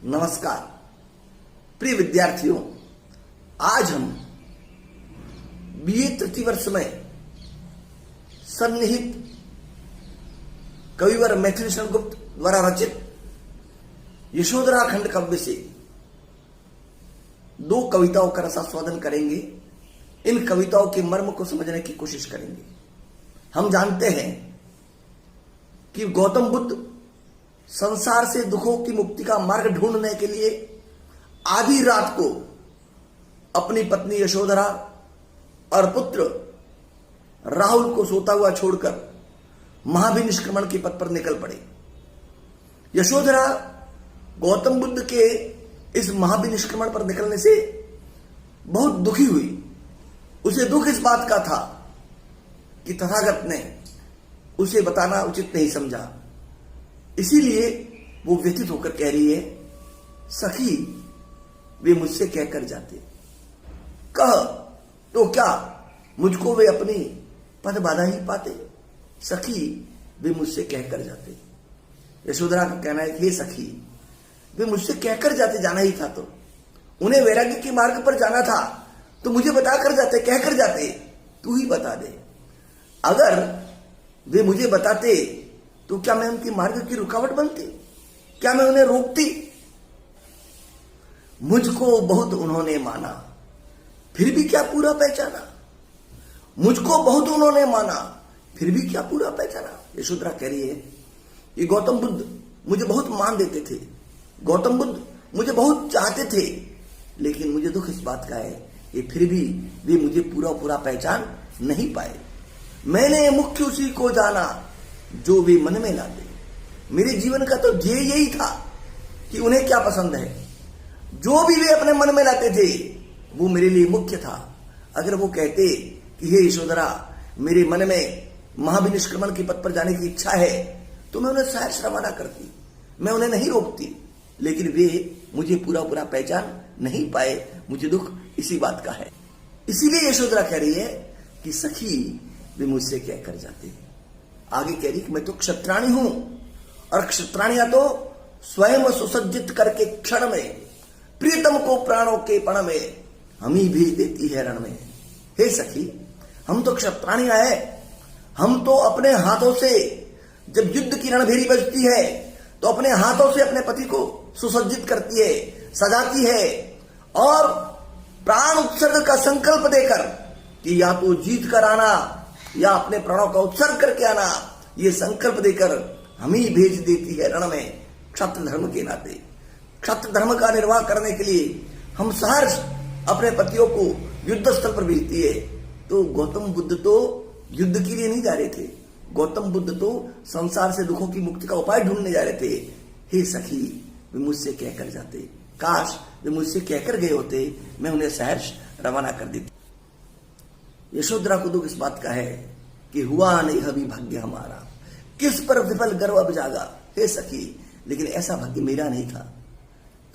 नमस्कार प्रिय विद्यार्थियों, आज हम बीए तृतीय वर्ष में सन्निहित कविवर मैथिली शरण गुप्त द्वारा रचित यशोधरा खंड काव्य से दो कविताओं का रसास्वादन करेंगे। इन कविताओं के मर्म को समझने की कोशिश करेंगे। हम जानते हैं कि गौतम बुद्ध संसार से दुखों की मुक्ति का मार्ग ढूंढने के लिए आधी रात को अपनी पत्नी यशोधरा और पुत्र राहुल को सोता हुआ छोड़कर महाभिनिष्क्रमण के पथ पर निकल पड़े। यशोधरा गौतम बुद्ध के इस महाभिनिष्क्रमण पर निकलने से बहुत दुखी हुई। उसे दुख इस बात का था कि तथागत ने उसे बताना उचित नहीं समझा, इसीलिए वो व्यथित होकर कह रही है, सखी वे मुझसे कहकर जाते, कह तो क्या मुझको वे अपनी पद बाधा ही पाते। सखी वे मुझसे कहकर जाते। यशोधरा का कहना है कि हे सखी, वे मुझसे कहकर जाते, जाना ही था तो उन्हें वैराग्य के मार्ग पर जाना था तो मुझे बता कर जाते, कहकर जाते, तू ही बता दे। अगर वे मुझे बताते तो क्या मैं उनके मार्ग की रुकावट बनती, क्या मैं उन्हें रोकती। मुझको बहुत उन्होंने माना, फिर भी क्या पूरा पहचाना। मुझको बहुत उन्होंने माना, फिर भी क्या पूरा पहचाना। यशोधरा कह रही है कि गौतम बुद्ध मुझे बहुत मान देते थे, गौतम बुद्ध मुझे बहुत चाहते थे, लेकिन मुझे दुख इस बात का है कि फिर भी वे मुझे पूरा पूरा पहचान नहीं पाए। मैंने मुख्य उसी को जाना जो वे मन में लाते। मेरे जीवन का तो ध्येय यही था कि उन्हें क्या पसंद है, जो भी वे अपने मन में लाते थे वो मेरे लिए मुख्य था। अगर वो कहते कि हे यशोधरा, मेरे मन में महाभिनिष्क्रमण के पथ पर जाने की इच्छा है, तो मैं उन्हें सहर्ष रवाना करती, मैं उन्हें नहीं रोकती, लेकिन वे मुझे पूरा पूरा पहचान नहीं पाए। मुझे दुख इसी बात का है। इसीलिए यशोधरा कह रही है कि सखी वे मुझसे क्या कर जाते। आगे कह रही कि मैं तो क्षत्राणी हूं, और क्षत्राणियां तो स्वयं सुसज्जित करके क्षण में प्रियतम को प्राणों के पण में हम ही भेज देती है रण में। हे सखी, हम तो क्षत्राणियां हैं, हम तो अपने हाथों से जब युद्ध की रणभेरी बजती है तो अपने हाथों से अपने पति को सुसज्जित करती है, सजाती है, और प्राण उत्सर्ग का संकल्प देकर कि या तो जीत कर आना या अपने प्राणों का उत्सर्ग करके आना, ये संकल्प देकर हम ही भेज देती है रण में क्षत्र धर्म के नाते। क्षत्र धर्म का निर्वाह करने के लिए हम सहर्ष अपने पतियों को युद्ध स्थल पर भेजती है। तो गौतम बुद्ध तो युद्ध के लिए नहीं जा रहे थे, गौतम बुद्ध तो संसार से दुखों की मुक्ति का उपाय ढूंढने जा रहे थे। हे सखी, वे मुझसे कहकर जाते, काश वे मुझसे कहकर गए होते, मैं उन्हें सहर्ष रवाना कर देती। यशोधरा को दुख इस बात का है कि हुआ नहीं अभी भाग्य हमारा, किस पर विफल गर्व अब जागा। हे सखी, लेकिन ऐसा भाग्य मेरा नहीं था।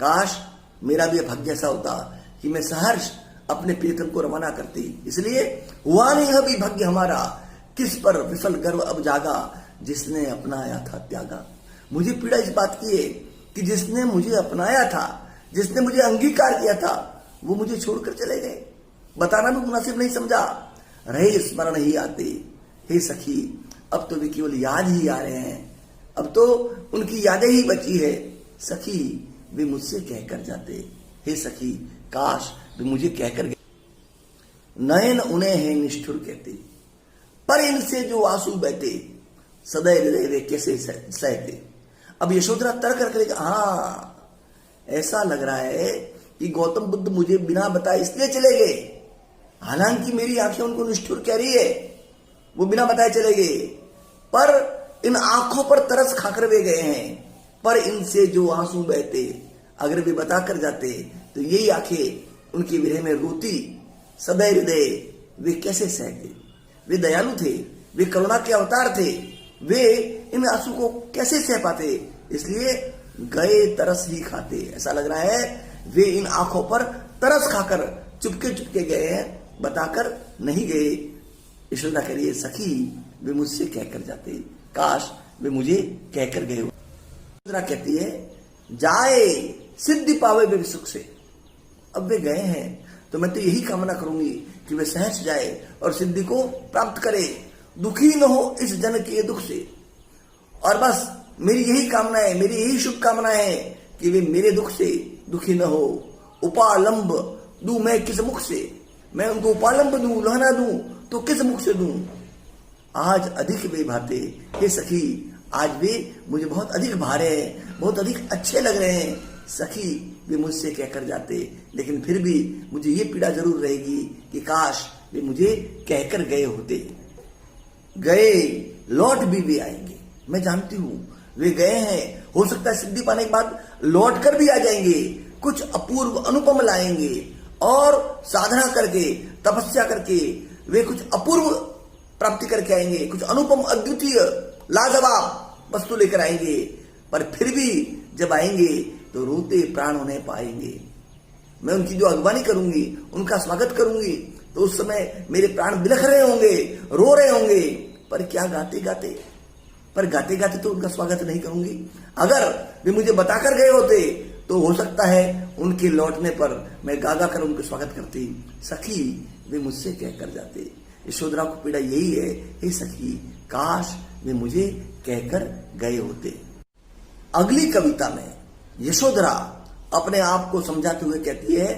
काश मेरा भी भाग्य ऐसा होता कि मैं सहर्ष अपने प्रियतम को रवाना करती। इसलिए हुआ नहीं अभी भाग्य हमारा, किस पर विफल गर्व अब जागा, जिसने अपनाया था त्यागा। मुझे पीड़ा इस बात की है कि जिसने मुझे अपनाया था, जिसने मुझे अंगीकार किया था, वो मुझे छोड़कर चले गए। बताना भी मुनासिब नहीं समझा, रहे स्मरण ही आते। हे सखी, अब तो वे केवल याद ही आ रहे हैं, अब तो उनकी यादें ही बची है। सखी वे मुझसे कहकर जाते, हे सखी, काश वे मुझे कहकर गए। नयन उन्हें है निष्ठुर कहते, पर इनसे जो आंसू बहते, सदैव वे कैसे सहते। अब यशोधरा तर्क करके, हाँ ऐसा लग रहा है कि गौतम बुद्ध मुझे बिना बताए इसलिए चले गए, हालांकि मेरी आंखें उनको निष्ठुर कह रही है, वो बिना बताए चले गए, पर इन आंखों पर तरस खाकर वे गए हैं। पर इनसे जो आंसू बहते, अगर वे बताकर जाते तो यही आंखें उनकी विरह में रोती, सदैव हृदय वे कैसे सहते। वे दयालु थे, वे करुणा के अवतार थे, वे इन आंसू को कैसे सह पाते। इसलिए गए तरस ही खाते। ऐसा लग रहा है वे इन आंखों पर तरस खाकर चुपके चुपके गए हैं, बताकर नहीं गए। यशोदा कह रही है, सखी वे मुझसे कहकर जाते, काश वे मुझे कहकर गए हो। यशोदा कहती है, जाए सिद्धि पावे वे सुख से। अब वे गए हैं तो मैं तो यही कामना करूंगी कि वे सहज जाए और सिद्धि को प्राप्त करे, दुखी न हो इस जन के दुख से। और बस मेरी यही कामना है, मेरी यही शुभकामना है कि वे मेरे दुख से दुखी न हो। उपालंब दूं मैं किस मुख से, मैं उनको उपालंब दूं, लहना दूं तो किस मुख से दूं। आज अधिक वे भाते, हे सखी आज वे मुझे बहुत अधिक भारे हैं, बहुत अधिक अच्छे लग रहे हैं। सखी वे मुझसे कहकर जाते, लेकिन फिर भी मुझे ये पीड़ा जरूर रहेगी कि काश वे मुझे कहकर गए होते। गए लौट भी वे आएंगे, मैं जानती हूं वे गए हैं, हो सकता है सिद्धि पाने के बाद लौट कर भी आ जाएंगे, कुछ अपूर्व अनुपम लाएंगे और साधना करके तपस्या करके वे कुछ अपूर्व प्राप्ति करके आएंगे, कुछ अनुपम अद्वितीय लाजवाब वस्तु लेकर आएंगे। पर फिर भी जब आएंगे तो रोते प्राण उन्हें पाएंगे। मैं उनकी जो अगवानी करूंगी, उनका स्वागत करूंगी, तो उस समय मेरे प्राण बिलख रहे होंगे, रो रहे होंगे। पर क्या गाते गाते, पर गाते गाते तो उनका स्वागत नहीं करूंगी। अगर वे मुझे बताकर गए होते तो हो सकता है उनके लौटने पर मैं गा गा कर उनका स्वागत करती। सखी वे मुझसे कहकर जाते। यशोधरा को पीड़ा यही है, हे सखी काश वे मुझे कहकर गए होते। अगली कविता में यशोधरा अपने आप को समझाते हुए कहती है,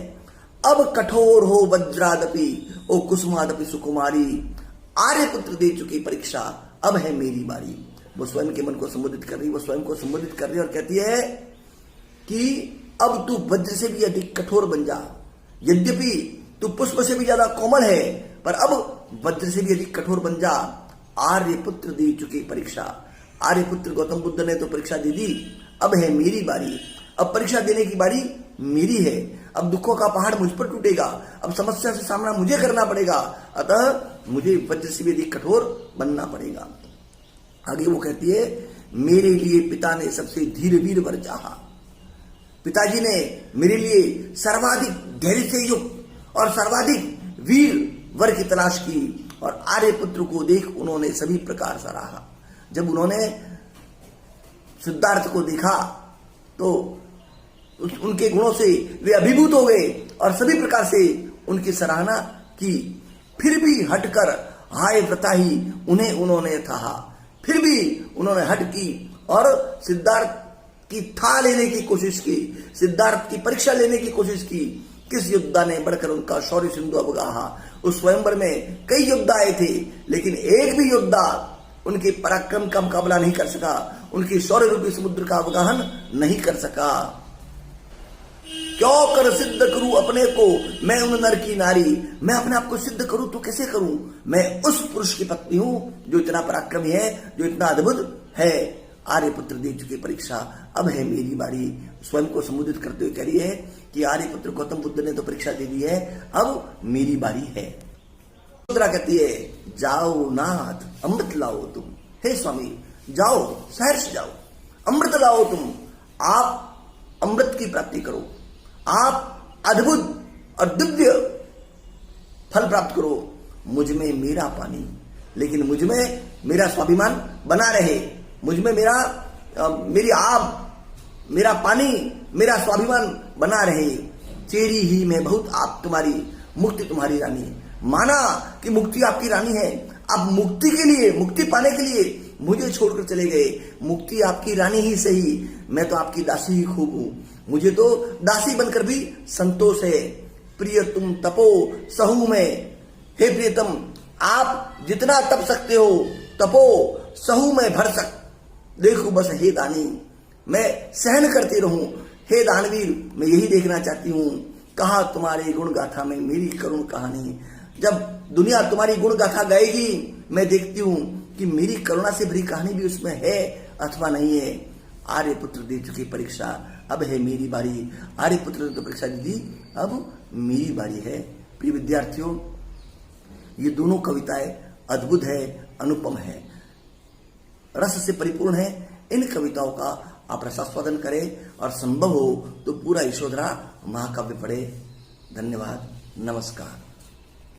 अब कठोर हो वज्रादपि ओ कुसुमादपि सुकुमारी, आर्यपुत्र दे चुकी परीक्षा अब है मेरी बारी। वो स्वयं के मन को संबोधित कर रही, वो स्वयं को संबोधित कर रही और कहती है कि अब तू वज्र से भी अधिक कठोर बन जा। यद्यपि तू पुष्प से भी ज्यादा कोमल है, पर अब वज्र से भी अधिक कठोर बन जा। आर्यपुत्र दे चुकी परीक्षा, आर्यपुत्र गौतम बुद्ध ने तो परीक्षा दे दी, अब है मेरी बारी। अब परीक्षा देने की बारी मेरी है। अब दुखों का पहाड़ मुझ पर टूटेगा, अब समस्या से सामना मुझे करना पड़ेगा, अतः मुझे वज्र से भी अधिक कठोर बनना पड़ेगा। आगे वो कहती है, मेरे लिए पिता ने सबसे धीर वीर वर चाहा। पिताजी ने मेरे लिए सर्वाधिक धैर्य से युक्त और सर्वाधिक वीर वर की तलाश की, और आर्यपुत्र को देख उन्होंने सभी प्रकार सराहा। जब उन्होंने सिद्धार्थ को देखा तो उनके गुणों से वे अभिभूत हो गए और सभी प्रकार से उनकी सराहना की। फिर भी हटकर हाय व्रताही उन्हें उन्होंने था, फिर भी उन्होंने हट की और सिद्धार्थ की था लेने की कोशिश की, सिद्धार्थ की परीक्षा लेने की कोशिश की। किस योद्धा ने बढ़कर उनका शौर्य सिंधु अवगाहा। उस स्वयंवर में कई योद्धा आए थे, लेकिन एक भी योद्धा उनके पराक्रम का मुकाबला नहीं कर सका, उनके शौर्य रूपी समुद्र का अवगाहन नहीं कर सका। क्यों कर सिद्ध करूं अपने को मैं उन नर की नारी, मैं अपने आप को सिद्ध करूं तो कैसे करूं, मैं उस पुरुष की पत्नी हूं जो इतना पराक्रमी है, जो इतना अद्भुत है। आर्यपुत्र दे चुकी परीक्षा अब है मेरी बारी। स्वयं को संबोधित करते हुए कह रही है कि आर्यपुत्र गौतम बुद्ध ने तो परीक्षा दे दी है, अब मेरी बारी है। यशोधरा कहती है, जाओ नाथ अमृत लाओ तुम, हे स्वामी जाओ सहर्ष जाओ, अमृत लाओ तुम, आप अमृत की प्राप्ति करो, आप अद्भुत और दिव्य फल प्राप्त करो। मुझ में मेरा पानी, लेकिन मुझ में मेरा स्वाभिमान बना रहे, मुझ में मेरी आब, मेरा पानी, मेरा स्वाभिमान बना रहे। चेरी ही में बहुत आप तुम्हारी, मुक्ति तुम्हारी रानी। माना कि मुक्ति आपकी रानी है, आप मुक्ति के लिए, मुक्ति पाने के लिए मुझे छोड़कर चले गए। मुक्ति आपकी रानी ही सही, मैं तो आपकी दासी ही खूब हूं, मुझे तो दासी बनकर भी संतोष है। प्रिय तुम तपो सहु में, हे प्रियतम आप जितना तप सकते हो तपो सहु में भर सक, देखो बस हे दानी मैं सहन करती रहूं। हे दानवीर मैं यही देखना चाहती हूं, कहा तुम्हारे गुण गाथा में मेरी करुण कहानी। जब दुनिया तुम्हारी गुण गाथा गाएगी, मैं देखती हूं कि मेरी करुणा से भरी कहानी भी उसमें है अथवा नहीं है। आर्यपुत्र दे चुकी परीक्षा अब है मेरी बारी। आर्यपुत्र ने तो परीक्षा दी, अब मेरी बारी है। प्रिय विद्यार्थियों, ये दोनों कविताएं अद्भुत है, अनुपम है, रस से परिपूर्ण है। इन कविताओं का आप रसास्वादन करें और संभव हो तो पूरा यशोधरा महाकाव्य पढ़े। धन्यवाद, नमस्कार।